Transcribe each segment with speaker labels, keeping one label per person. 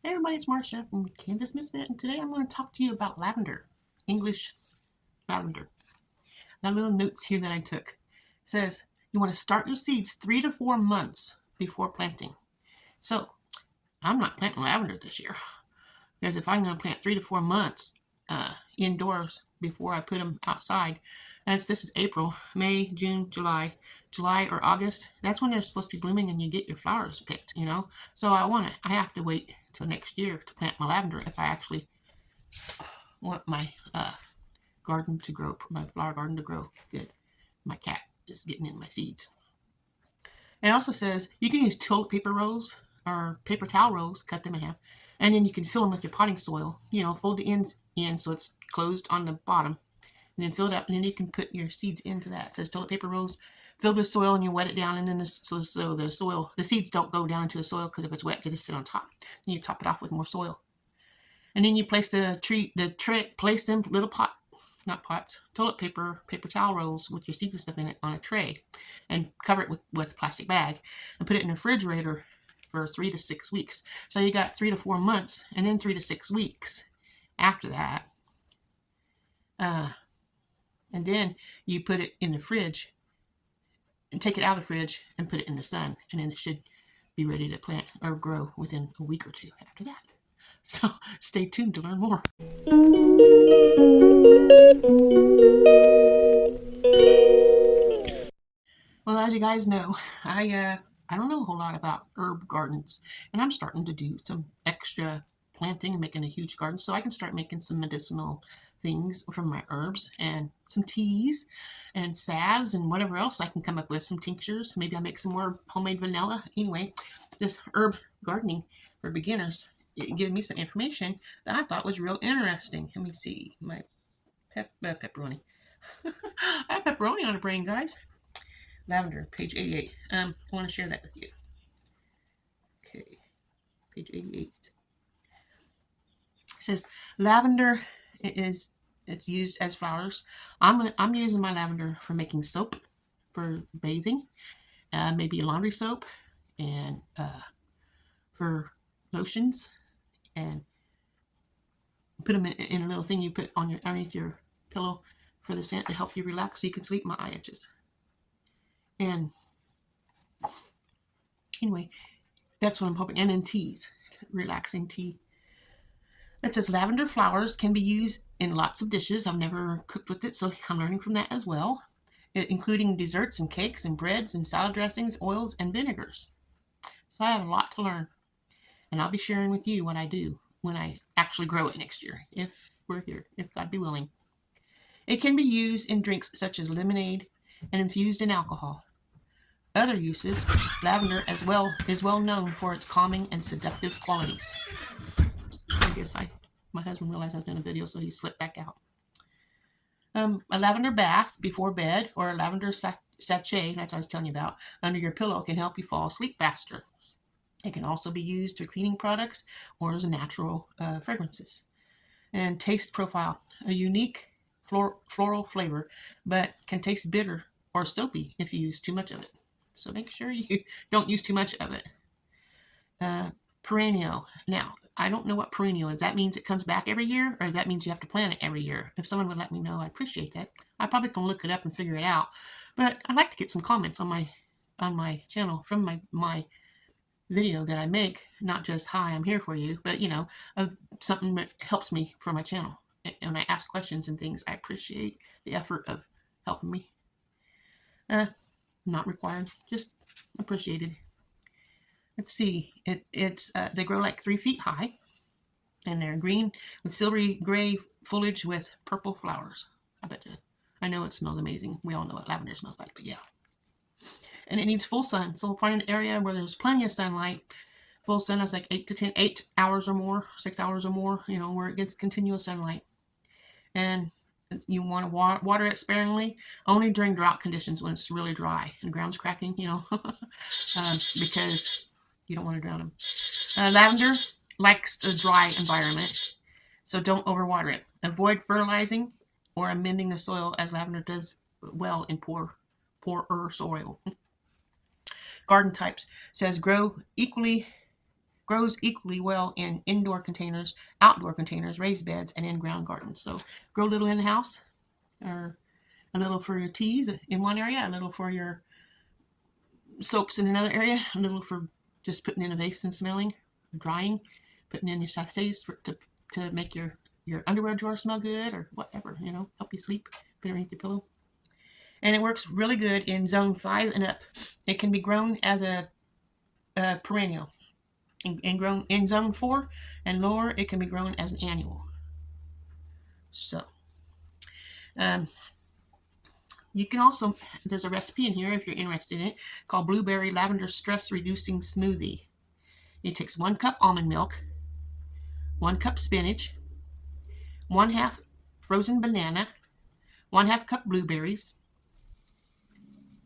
Speaker 1: Hey everybody, it's Marcia from Kansas Misfit, and today I'm going to talk to you about lavender, English lavender. That little notes here that I took says you want to start your seeds 3 to 4 months before planting. So I'm not planting lavender this year because if I'm going to plant 3 to 4 months indoors before I put them outside, this is April, May, June, July or August. That's when they're supposed to be blooming and you get your flowers picked, So I have to wait till next year to plant my lavender if I actually want my garden to grow, my flower garden to grow good. My cat is getting in my seeds. It also says you can use toilet paper rolls or paper towel rolls, cut them in half, and then you can fill them with your potting soil. Fold the ends in so it's closed on the bottom, and then fill it up, and then you can put your seeds into that. It says toilet paper rolls filled with soil, and you wet it down, and then the seeds don't go down into the soil because if it's wet, they just sit on top. Then you top it off with more soil, and then you place place them toilet paper towel rolls with your seeds and stuff in it on a tray, and cover it with a plastic bag, and put it in the refrigerator for 3 to 6 weeks. So you got 3 to 4 months, and then 3 to 6 weeks after that. And then you put it in the fridge and take it out of the fridge and put it in the sun, and then it should be ready to plant or grow within a week or two after that. So stay tuned to learn more. Well, as you guys know, I don't know a whole lot about herb gardens, and I'm starting to do some extra planting and making a huge garden so I can start making some medicinal things from my herbs and some teas and salves and whatever else I can come up with, some tinctures. Maybe I'll make some more homemade vanilla. Anyway, this herb gardening for beginners, it gave me some information that I thought was real interesting. Let me see my pepperoni. I have pepperoni on the brain, guys. Lavender, page 88. I want to share that with you. Okay, page 88. It says lavender it's used as flowers. I'm using my lavender for making soap, for bathing, maybe laundry soap, and for lotions, and put them in a little thing you put on underneath your pillow for the scent to help you relax so you can sleep. My eye itches. And anyway, that's what I'm hoping. And then teas, relaxing tea. It says lavender flowers can be used in lots of dishes. I've never cooked with it, so I'm learning from that as well, including desserts and cakes and breads and salad dressings, oils, and vinegars. So I have a lot to learn, and I'll be sharing with you what I do when I actually grow it next year, if we're here, if God be willing. It can be used in drinks such as lemonade and infused in alcohol. Other uses, lavender is well known for its calming and seductive qualities. I guess my husband realized I was doing a video, so he slipped back out. A lavender bath before bed, or a lavender sachet, that's what I was telling you about, under your pillow can help you fall asleep faster. It can also be used for cleaning products or as natural fragrances. And taste profile, a unique floral flavor, but can taste bitter or soapy if you use too much of it. So make sure you don't use too much of it. Perennial. Now, I don't know what perennial is. That means it comes back every year, or that means you have to plant it every year? If someone would let me know, I appreciate that. I probably can look it up and figure it out. But I'd like to get some comments on my channel from my video that I make. Not just, hi, I'm here for you, but of something that helps me for my channel. And I ask questions and things. I appreciate the effort of helping me. Not required, just appreciated. Let's see. They grow like 3 feet high, and they're green with silvery gray foliage with purple flowers. I bet you. I know it smells amazing. We all know what lavender smells like, but yeah. And it needs full sun, so find an area where there's plenty of sunlight. Full sun is like 8 hours or more, 6 hours or more. Where it gets continuous sunlight, and you want to water it sparingly, only during drought conditions when it's really dry and the ground's cracking, because you don't want to drown them. Lavender likes a dry environment, so don't overwater it. Avoid fertilizing or amending the soil, as lavender does well in poorer soil. Garden types says grow equally grows equally well in indoor containers, outdoor containers, raised beds, and in-ground gardens. So grow a little in the house, or a little for your teas in one area, a little for your soaps in another area, a little for just putting in a vase and smelling, drying, putting in your sachets to make your underwear drawer smell good, or whatever, help you sleep, put it underneath your pillow. And it works really good in zone 5 and up. It can be grown as a perennial. And grown in zone 4 and lower, it can be grown as an annual. So, you can also, there's a recipe in here if you're interested in it, called Blueberry-Lavender Stress Reducing Smoothie. It takes 1 cup almond milk, 1 cup spinach, 1/2 frozen banana, 1/2 cup blueberries,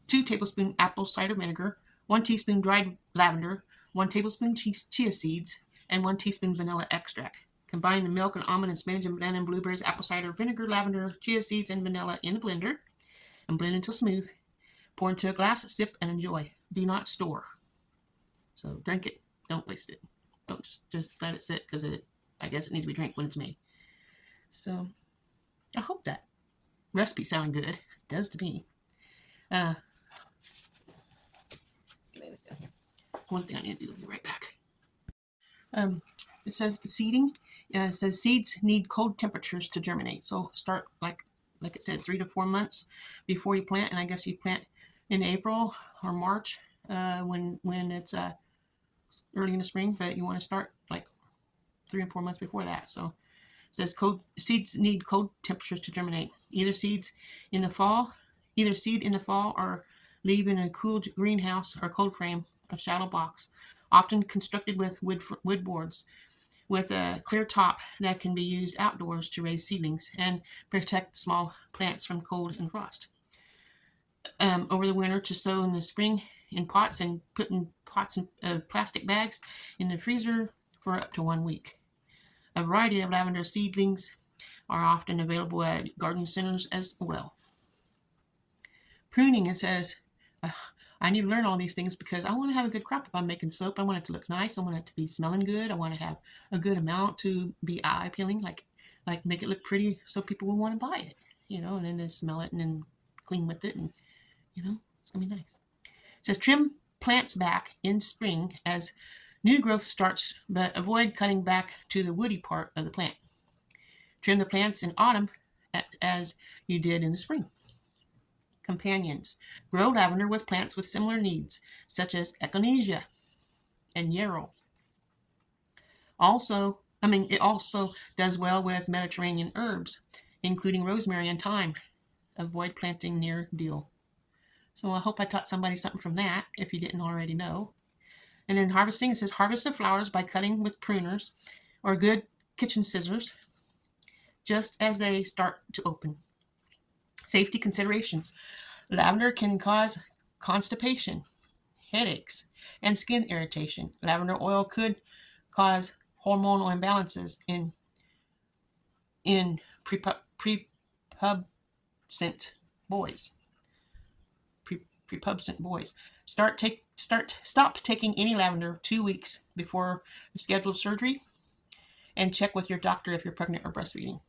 Speaker 1: 2 tablespoons apple cider vinegar, 1 teaspoon dried lavender, 1 tablespoon chia seeds, and 1 teaspoon vanilla extract. Combine the milk and almond and spinach and banana and blueberries, apple cider vinegar, lavender, chia seeds, and vanilla in the blender and blend until smooth. Pour into a glass, sip, and enjoy. Do not store. So drink it. Don't waste it. Don't just let it sit, because I guess it needs to be drank when it's made. So I hope that recipe sounded good. It does to me. One thing I need to do, I'll be right back. It says seeding. It says seeds need cold temperatures to germinate. So start like it said, 3 to 4 months before you plant. And I guess you plant in April or March when it's early in the spring. But you want to start like 3 and 4 months before that. So it says seeds need cold temperatures to germinate. Either seed in the fall or leave in a cool greenhouse or cold frame, a shallow box, often constructed with wood boards, with a clear top that can be used outdoors to raise seedlings and protect small plants from cold and frost. Over the winter, to sow in the spring in pots, and put in pots of plastic bags in the freezer for up to 1 week. A variety of lavender seedlings are often available at garden centers as well. Pruning, it says, I need to learn all these things because I want to have a good crop. If I'm making soap, I want it to look nice. I want it to be smelling good. I want to have a good amount to be eye-appealing, like make it look pretty so people will want to buy it, and then they smell it and then clean with it, and, it's going to be nice. It says trim plants back in spring as new growth starts, but avoid cutting back to the woody part of the plant. Trim the plants in autumn as you did in the spring. Companions. Grow lavender with plants with similar needs, such as echinacea and yarrow. It also does well with Mediterranean herbs, including rosemary and thyme. Avoid planting near dill. So I hope I taught somebody something from that, if you didn't already know. And then harvesting, it says harvest the flowers by cutting with pruners or good kitchen scissors just as they start to open. Safety considerations. Lavender can cause constipation, headaches, and skin irritation. Lavender oil could cause hormonal imbalances in prepubescent boys. Stop taking any lavender 2 weeks before the scheduled surgery, and check with your doctor if you're pregnant or breastfeeding.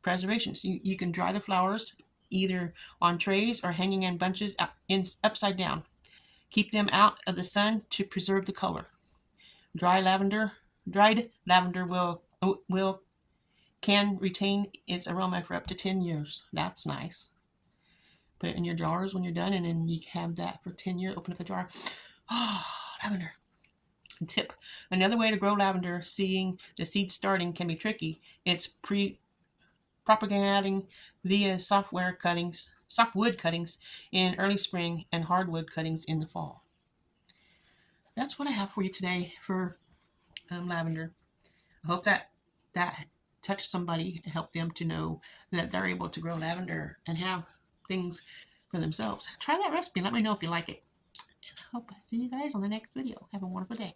Speaker 1: Preservations. You can dry the flowers either on trays or hanging in bunches upside down. Keep them out of the sun to preserve the color. Dried lavender can retain its aroma for up to 10 years. That's nice. Put it in your jars when you're done, and then you have that for 10 years. Open up the jar. Oh, lavender. Tip. Another way to grow lavender, seeing the seed starting, can be tricky. It's propagating via softwood cuttings in early spring and hardwood cuttings in the fall. That's what I have for you today for lavender. I hope that touched somebody and helped them to know that they're able to grow lavender and have things for themselves. Try that recipe. Let me know if you like it. And I hope I see you guys on the next video. Have a wonderful day.